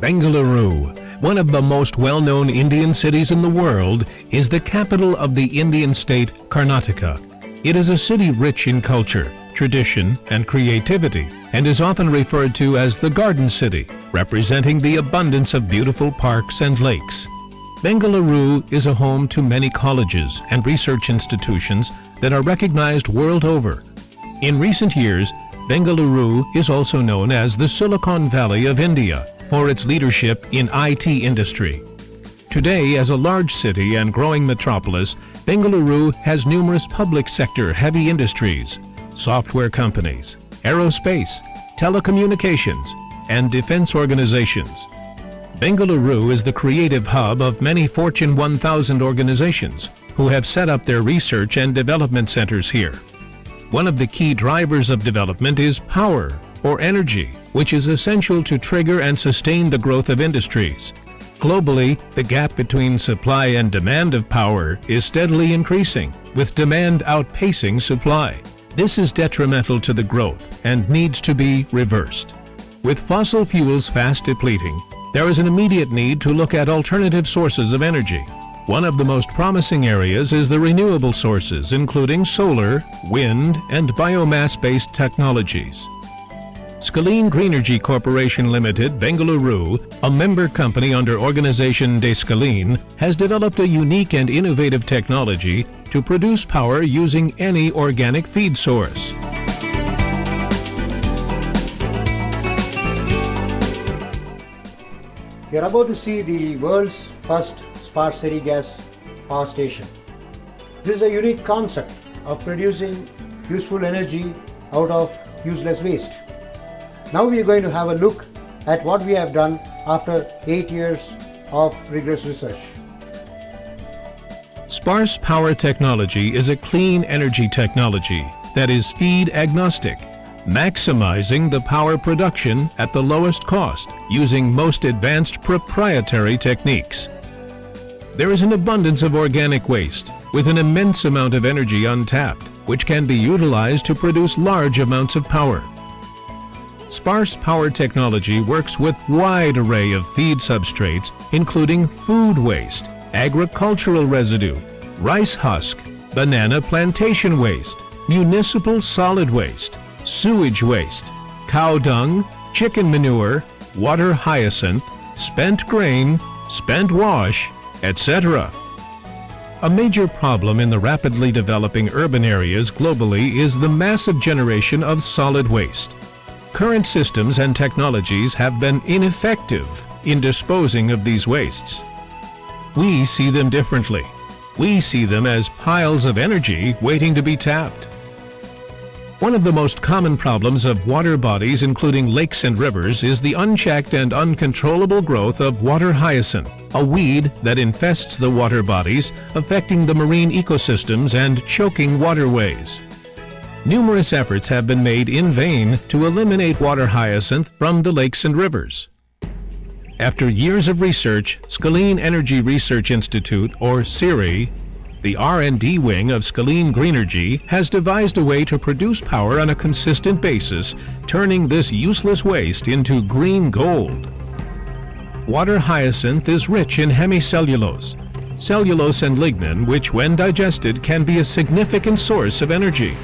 Bengaluru, one of the most well-known Indian cities in the world, is the capital of the Indian state Karnataka. It is a city rich in culture, tradition, and creativity, and is often referred to as the Garden City, representing the abundance of beautiful parks and lakes. Bengaluru is a home to many colleges and research institutions that are recognized world over. In recent years, Bengaluru is also known as the Silicon Valley of India for its leadership in IT industry. Today, as a large city and growing metropolis, Bengaluru has numerous public sector heavy industries, software companies, aerospace, telecommunications, and defense organizations. Bengaluru is the creative hub of many Fortune 1000 organizations who have set up their research and development centers here. One of the key drivers of development is power, or energy, which is essential to trigger and sustain the growth of industries. Globally, the gap between supply and demand of power is steadily increasing, with demand outpacing supply. This is detrimental to the growth and needs to be reversed. With fossil fuels fast depleting, there is an immediate need to look at alternative sources of energy. One of the most promising areas is the renewable sources, including solar, wind, and biomass-based technologies. Scalene Greenergy Corporation Limited, Bengaluru, a member company under Organization de Scalene, has developed a unique and innovative technology to produce power using any organic feed source. We are about to see the world's first sparsity gas power station. This is a unique concept of producing useful energy out of useless waste. Now we are going to have a look at what we have done after 8 years of rigorous research. Sparse power technology is a clean energy technology that is feed agnostic, maximizing the power production at the lowest cost using most advanced proprietary techniques. There is an abundance of organic waste with an immense amount of energy untapped, which can be utilized to produce large amounts of power. Sparse power technology works with a wide array of feed substrates, including food waste, agricultural residue, rice husk, banana plantation waste, municipal solid waste, sewage waste, cow dung, chicken manure, water hyacinth, spent grain, spent wash, etc. A major problem in the rapidly developing urban areas globally is the massive generation of solid waste. Current systems and technologies have been ineffective in disposing of these wastes. We see them differently. We see them as piles of energy waiting to be tapped. One of the most common problems of water bodies, including lakes and rivers, is the unchecked and uncontrollable growth of water hyacinth, a weed that infests the water bodies, affecting the marine ecosystems and choking waterways. Numerous efforts have been made in vain to eliminate water hyacinth from the lakes and rivers. After years of research, Scalene Energy Research Institute, or SERI, the R&D wing of Scalene Greenergy, has devised a way to produce power on a consistent basis, turning this useless waste into green gold. Water hyacinth is rich in hemicellulose, cellulose and lignin, which when digested can be a significant source of energy.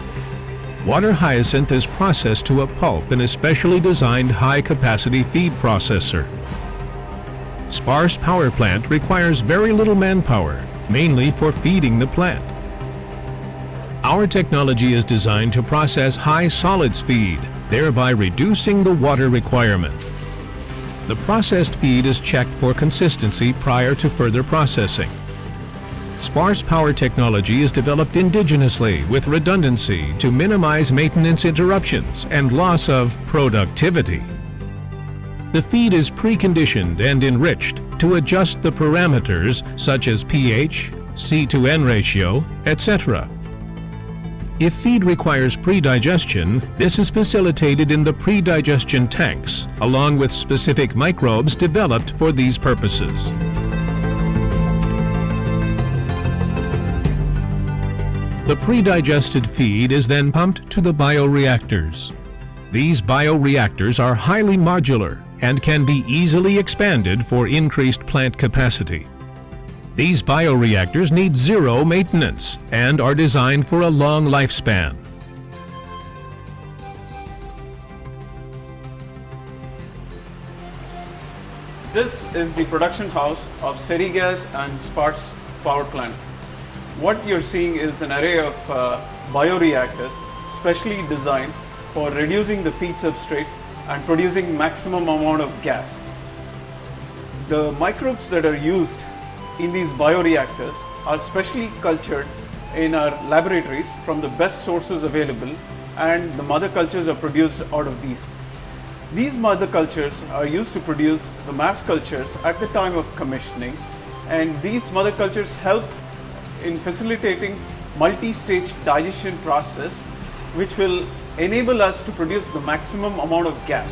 Water hyacinth is processed to a pulp in a specially designed high-capacity feed processor. Sparse power plant requires very little manpower, mainly for feeding the plant. Our technology is designed to process high solids feed, thereby reducing the water requirement. The processed feed is checked for consistency prior to further processing. Sparse power technology is developed indigenously with redundancy to minimize maintenance interruptions and loss of productivity. The feed is preconditioned and enriched to adjust the parameters such as pH, C/N ratio, etc. If feed requires pre-digestion, this is facilitated in the pre-digestion tanks, along with specific microbes developed for these purposes. The pre-digested feed is then pumped to the bioreactors. These bioreactors are highly modular and can be easily expanded for increased plant capacity. These bioreactors need zero maintenance and are designed for a long lifespan. This is the production house of Serigas and Sparse power plant. What you're seeing is an array of bioreactors specially designed for reducing the feed substrate and producing maximum amount of gas. The microbes that are used in these bioreactors are specially cultured in our laboratories from the best sources available, and the mother cultures are produced out of these. These mother cultures are used to produce the mass cultures at the time of commissioning, and these mother cultures help in facilitating multi-stage digestion process, which will enable us to produce the maximum amount of gas.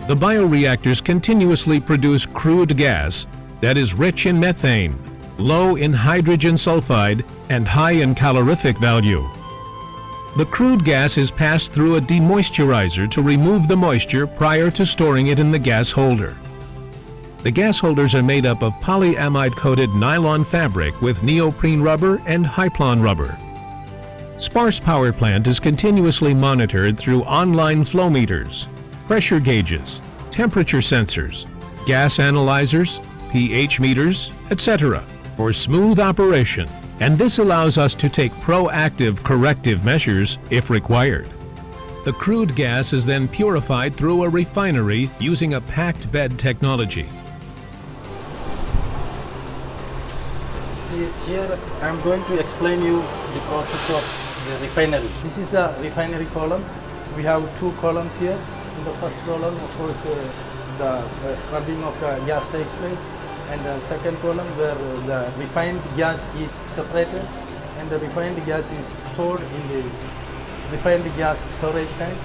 The bioreactors continuously produce crude gas that is rich in methane, low in hydrogen sulfide, and high in calorific value. The crude gas is passed through a demoisturizer to remove the moisture prior to storing it in the gas holder. The gas holders are made up of polyamide-coated nylon fabric with neoprene rubber and Hyplon rubber. Sparse power plant is continuously monitored through online flow meters, pressure gauges, temperature sensors, gas analyzers, pH meters, etc. for smooth operation, and this allows us to take proactive corrective measures if required. The crude gas is then purified through a refinery using a packed bed technology. See, here I am going to explain you the process of the refinery. This is the refinery columns. We have two columns here. In the first column, of course, the scrubbing of the gas takes place, and the second column where the refined gas is separated, and the refined gas is stored in the refined gas storage tank,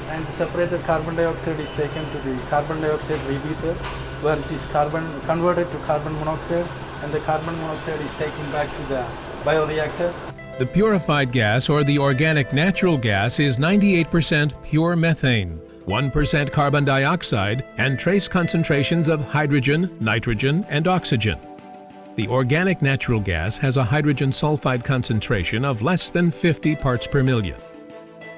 and the separated carbon dioxide is taken to the carbon dioxide rebreather, where it is converted to carbon monoxide, and the carbon monoxide is taken back to the bioreactor. The purified gas or the organic natural gas is 98% pure methane, 1% carbon dioxide, and trace concentrations of hydrogen, nitrogen, and oxygen. The organic natural gas has a hydrogen sulfide concentration of less than 50 parts per million.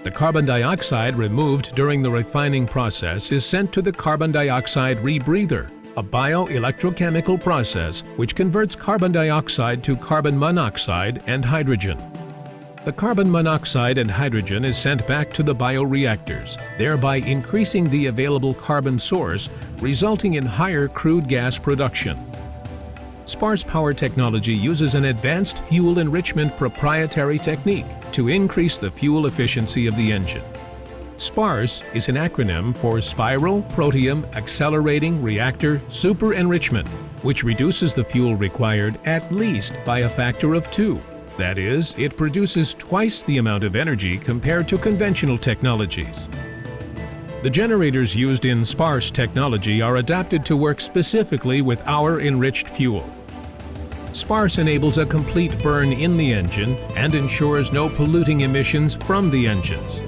The carbon dioxide removed during the refining process is sent to the carbon dioxide rebreather, a bioelectrochemical process which converts carbon dioxide to carbon monoxide and hydrogen. The carbon monoxide and hydrogen is sent back to the bioreactors, thereby increasing the available carbon source, resulting in higher crude gas production. Sparse Power technology uses an advanced fuel enrichment proprietary technique to increase the fuel efficiency of the engine. SPARS is an acronym for Spiral Protium Accelerating Reactor Super Enrichment, which reduces the fuel required at least by a factor of 2. That is, it produces twice the amount of energy compared to conventional technologies. The generators used in SPARS technology are adapted to work specifically with our enriched fuel. SPARS enables a complete burn in the engine and ensures no polluting emissions from the engines.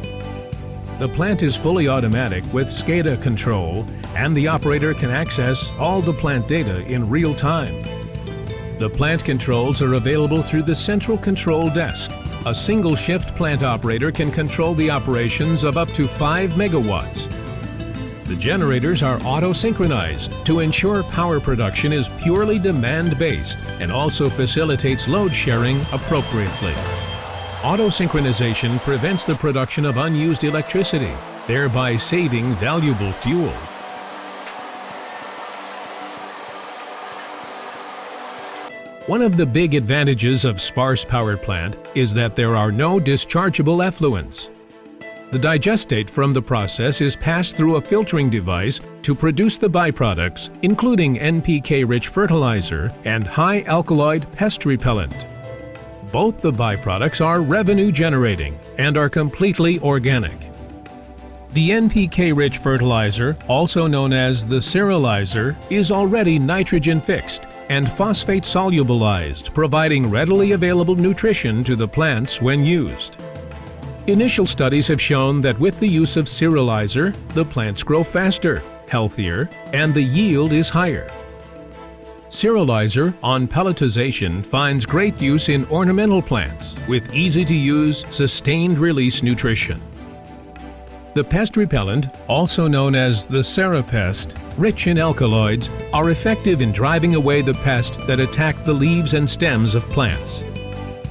The plant is fully automatic with SCADA control, and the operator can access all the plant data in real time. The plant controls are available through the central control desk. A single shift plant operator can control the operations of up to 5 megawatts. The generators are auto-synchronized to ensure power production is purely demand-based and also facilitates load sharing appropriately. Auto-synchronization prevents the production of unused electricity, thereby saving valuable fuel. One of the big advantages of sparse power plant is that there are no dischargeable effluents. The digestate from the process is passed through a filtering device to produce the byproducts, including NPK-rich fertilizer and high alkaloid pest repellent. Both the byproducts are revenue-generating and are completely organic. The NPK-rich fertilizer, also known as the cerealizer, is already nitrogen-fixed and phosphate-solubilized, providing readily available nutrition to the plants when used. Initial studies have shown that with the use of cerealizer, the plants grow faster, healthier, and the yield is higher. Cerealizer on pelletization finds great use in ornamental plants with easy-to-use, sustained-release nutrition. The pest repellent, also known as the Serapest, rich in alkaloids, are effective in driving away the pests that attack the leaves and stems of plants.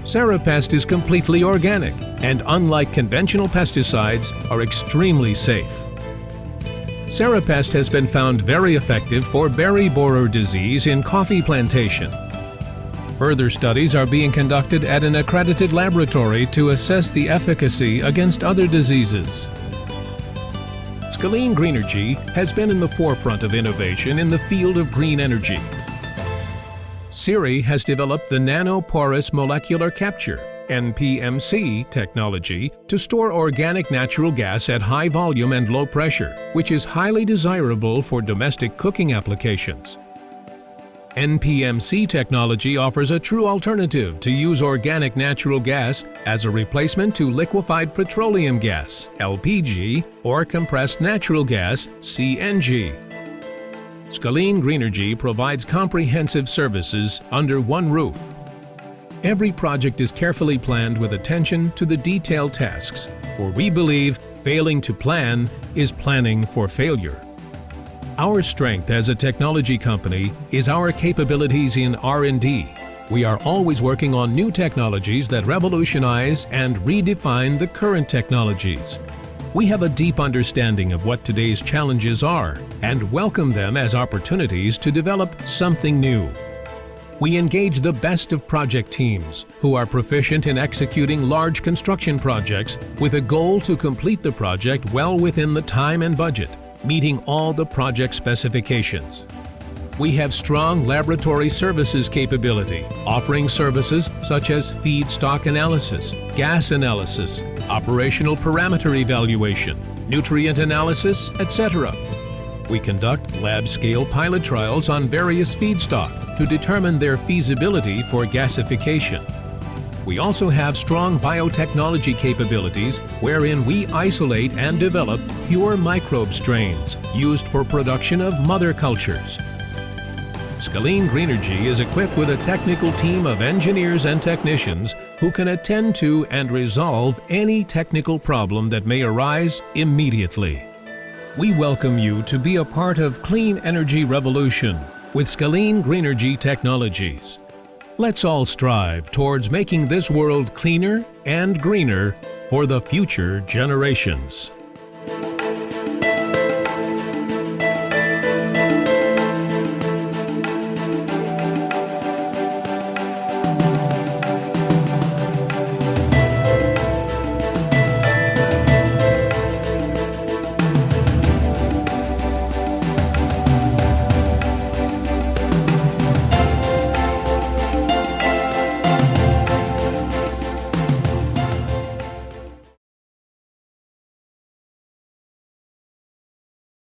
Serapest is completely organic and, unlike conventional pesticides, are extremely safe. Serapest has been found very effective for berry borer disease in coffee plantation. Further studies are being conducted at an accredited laboratory to assess the efficacy against other diseases. Scalene Greenergy has been in the forefront of innovation in the field of green energy. SIRI has developed the nanoporous molecular capture (NPMC) technology to store organic natural gas at high volume and low pressure, which is highly desirable for domestic cooking applications. NPMC technology offers a true alternative to use organic natural gas as a replacement to liquefied petroleum gas (LPG) or compressed natural gas (CNG). Scalene Greenergy provides comprehensive services under one roof. Every project is carefully planned with attention to the detailed tasks, for we believe failing to plan is planning for failure. Our strength as a technology company is our capabilities in R&D. We are always working on new technologies that revolutionize and redefine the current technologies. We have a deep understanding of what today's challenges are and welcome them as opportunities to develop something new. We engage the best of project teams who are proficient in executing large construction projects with a goal to complete the project well within the time and budget, meeting all the project specifications. We have strong laboratory services capability, offering services such as feedstock analysis, gas analysis, operational parameter evaluation, nutrient analysis, etc. We conduct lab-scale pilot trials on various feedstock to determine their feasibility for gasification. We also have strong biotechnology capabilities wherein we isolate and develop pure microbe strains used for production of mother cultures. Scalene Greenergy is equipped with a technical team of engineers and technicians who can attend to and resolve any technical problem that may arise immediately. We welcome you to be a part of clean energy revolution with Scalene Greenergy Technologies. Let's all strive towards making this world cleaner and greener for the future generations.